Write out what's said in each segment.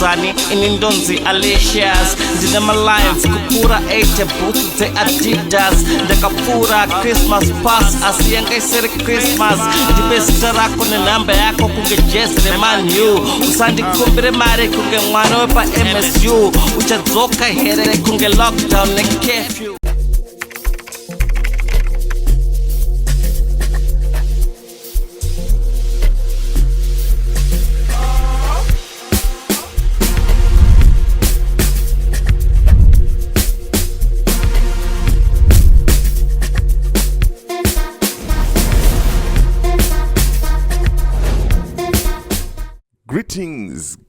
Zani inindonzi Alicia's Ndine malines kupura 8 boots ze Adidas Ndakapura Christmas pass asiyenga isiri Christmas Ndipe zita rako nenamba yako kunge jezi reman you Usandikumbire mare kunge mwana wepa MSU Uchadzoka here kunge lockdown ne curfew.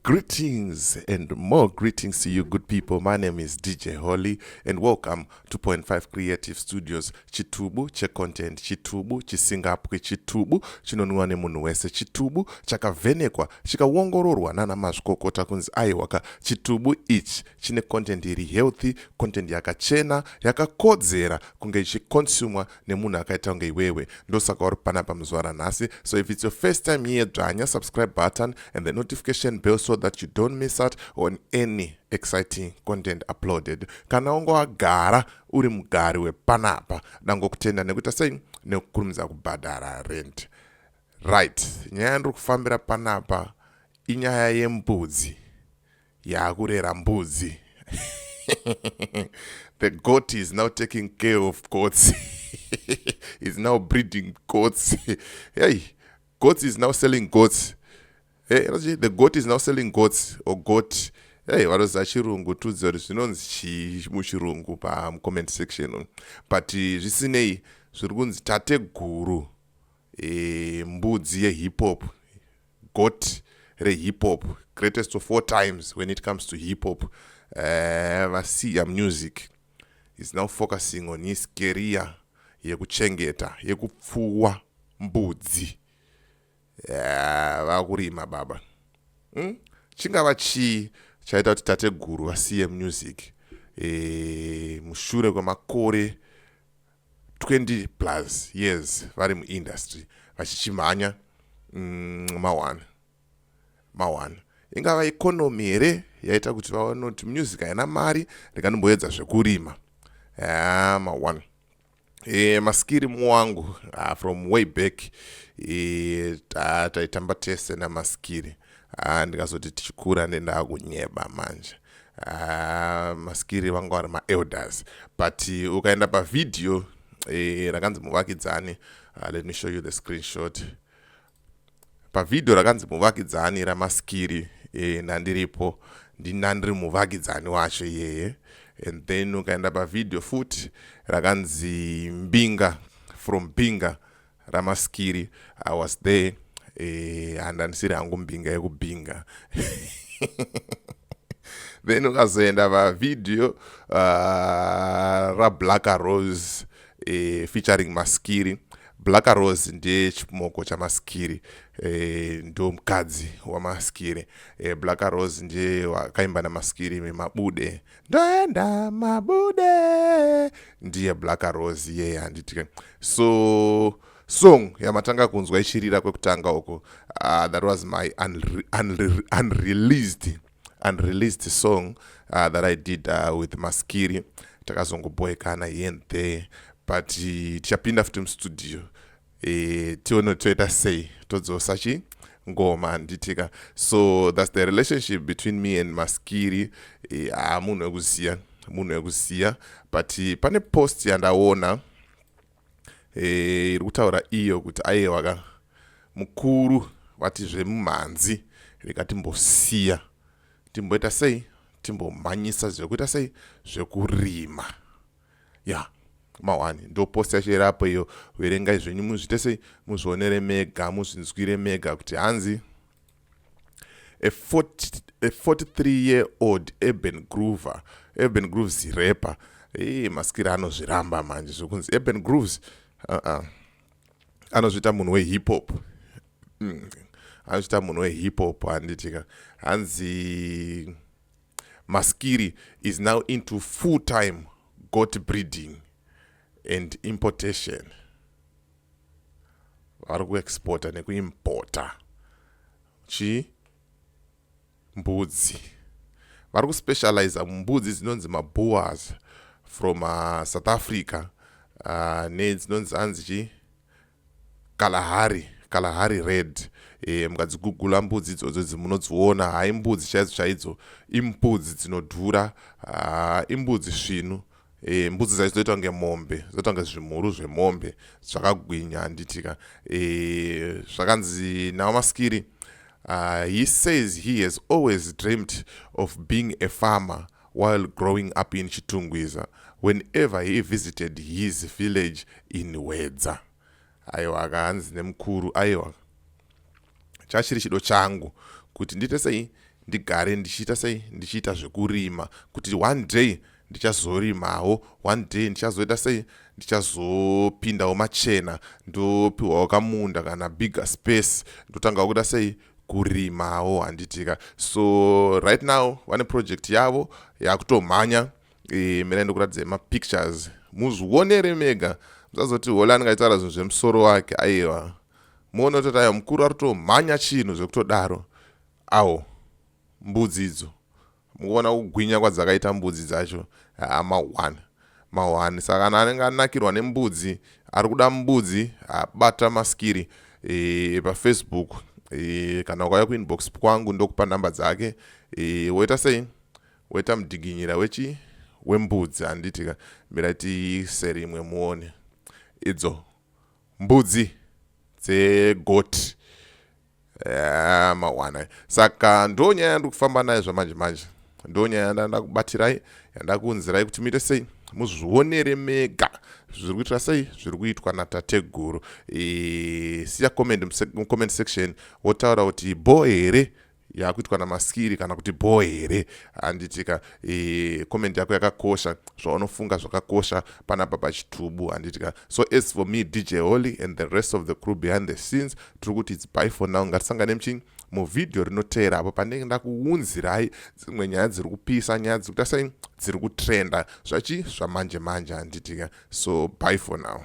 Greetings, and more greetings to you good people. My name is DJ Holly, and welcome to 0.5 Creative Studios. Chitubu, che content chitubu, chisingapu chitubu, chinonwane munhu wese chitubu, chakavenekwa, chikawongororwa nana mazvikokota kunzi aiwaka chitubu ichi chine content iri healthy, content yakachena, yakakodzera kunge ichikonsumwa nemunhu akaita kunge iwewe. Ndosaka uri panapa muzuva ranhasi. So if it's your first time here, dzvanya subscribe button and the notification bell so that you don't miss out on any exciting content uploaded. Kana ungo agara uri mugari wepanapa dangokutenda nekuita sei nekukurumidza kubhadhara rent. Right, nyaya ndiri kufambira panapa inyaya yembudzi yakurera mbudzi. The goat is now taking care of goats. Is now breeding goats. Hey, goats is now selling goats. Hey, the goat is now selling goats or goat. Hey, what was that chirungu? Tudzori zvinonzi muchirungu pa comment section. But zvisinei zviri kunzi TateGuru Mbudzi ye hip hop. Goat re hip hop. Greatest of all times when it comes to hip hop. Osiya music is now focusing on his career yekuchengeta, yekupfuwa mbudzi. Vakurima baba. Chingava chii chaita kuti TateGuru asiye music mushure kwemakore 20 plus years vari muindustry vachichimhanya mawana. Ingava economy here yaita kuti vaone kuti music haina mari, rikanomboedza zvekurima. Mawana. Maskiri muwangu from way back taitamba tese namaskiri ndikazoti tichikura ndendaa kunyeba manje. Maskiri vanga vari ma-elders, but ukaenda pavideo rakanzi muvakidzani, let me show you the screenshot. Pavideo rakanzi muvakidzani ramaskiri ndandiripo ndiri muvakidzani wacho iyeye. And then ukaenda pavideo futi rakanzi Mbinga, from Binga ramaskiri, I was there and andisiri hangu Mbinga yekubinga. Then ukazoenda pavideo Black Rose featuring Maskiri. Black Rose ndiye chipomoko chamaskiri, ndo mukadzi wamaskiri. Black Rose ndiye wakaimba namaskiri Mabude, ndoenda Mabude, ndiye Black Rose yeye handiti. So song yamatanga kunzwa ichirira kwekutanga uko, that was my unreleased song that I did with Maskiri. Takazongoboekana here and there, but tichapinda futi mustudio tiono toita sei todzosachi ngoma nditika. So that's the relationship between me and Maskiri. Munhu wekuziya, but pane post yandaona iri kutaura iyo kuti aiwaka mukuru wati zvemumhanzi rikatimbosiya timboita sei, timbomhanyisa zvekuita sei, zvekurima. Mawani ndo post yachirapo iyo, verengai zvenyu muzvite sei, muzvionere mega, muzvinzwire mega kuti hanzi a 43-year-old Urban Grooves rapper. Maskiri anozviramba manje zvokunzi Urban Grooves anozvita munhu wehip hop. Anozvita munhu wehip hop handitika. Hanzi Maskiri is now into full-time goat breeding and importation. Vari kuexporta nekuimporta mbudzi vari kuspecialize mbudzi dzinonzi maboas from South Africa, nedzinonzi hanzi Kalahari red. Mukadzigugula mbudzi idzodzo dzimunodziona, hai mbudzi chaidzo, imbudzi dzinodhura, imbudzi svinu. Mbudzi dzacho dzoitwa ngemombe, dzoitwa ngezvimhuru zvemombe zvakagwinya handitika. Zvakanzi Maskiri, he says he has always dreamt of being a farmer while growing up in Chitungwiza whenever he visited his village in Wedza. Aiwa, akahanzi nemukuru, aiwa, chachiri chido changu kuti ndiite sei ndigare ndichiita zvekurima, kuti one day ndichazorimawo, one day ndichazoita sei ndichazopindawo machena ndopiwawo kamunda kana bigger space ndotanga kuda sei kurimawo handitika. So right now vane project yavo yakutomhanya. Mira ndokuratidza mapictures muzvionere mega, musazoti Holani ngaitaura zvinhu zvemusoro wake. Aiwa, muone kuti aya mukuru ari kutomhanya chinhu zvekutodaro. Awo mbudzi idzo, mukuona kugwinya kwadzakaita mbudzi dzacho, ma1. Saka kana anenge anakirwa nembudzi, ari kuda mbudzi, bata Maskiri paFacebook, kana ukauya kuinbox kwangu ndokupa namba dzake, woita sei, woita mudiginyira wembudzi handitika. Mirati seri imwe muone idzo mbudzi dzegoti ma1. Saka ndonyaya ndikufamba nayo zvamanje, ndonyaya yandakubatirai, yandakuunzirai kuti muite sei muzvionere mega zviri kuitwa sei, zviri kuitwa naTateGuru. Siya comment section wotaura kuti bo here yakuitwa naMaskiri kana kuti bo here handitika. Comment yako yakakosha, zvaunofunga zvakakosha panapa pachitubu handitika. So as for me, DJ Holly and the rest of the crew behind the scenes, tiri kuti it's bye for now. Ngatisangane mchinyi muvidhio rinoteera apo panenge ndakuunzirai dzimwe nyaya dziri kupisa, nyaya dzikuita sei dziri kutrenda zvamanje handitika. So bye for now.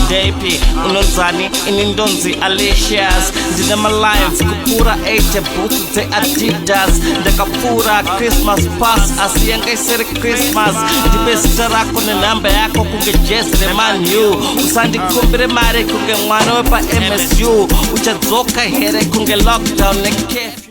JP unonzani inindonzi Alicious, ndine malives kupura 8 boots dze Adidas, ndakapfura Christmas pass asi yanga isiri Christmas. Ndipe zita rako nenhamba yako kunge jezi reMan U, usandikumbire mari kunge mwana wepa MSU, uchadzoka here kunge lockdown necafe.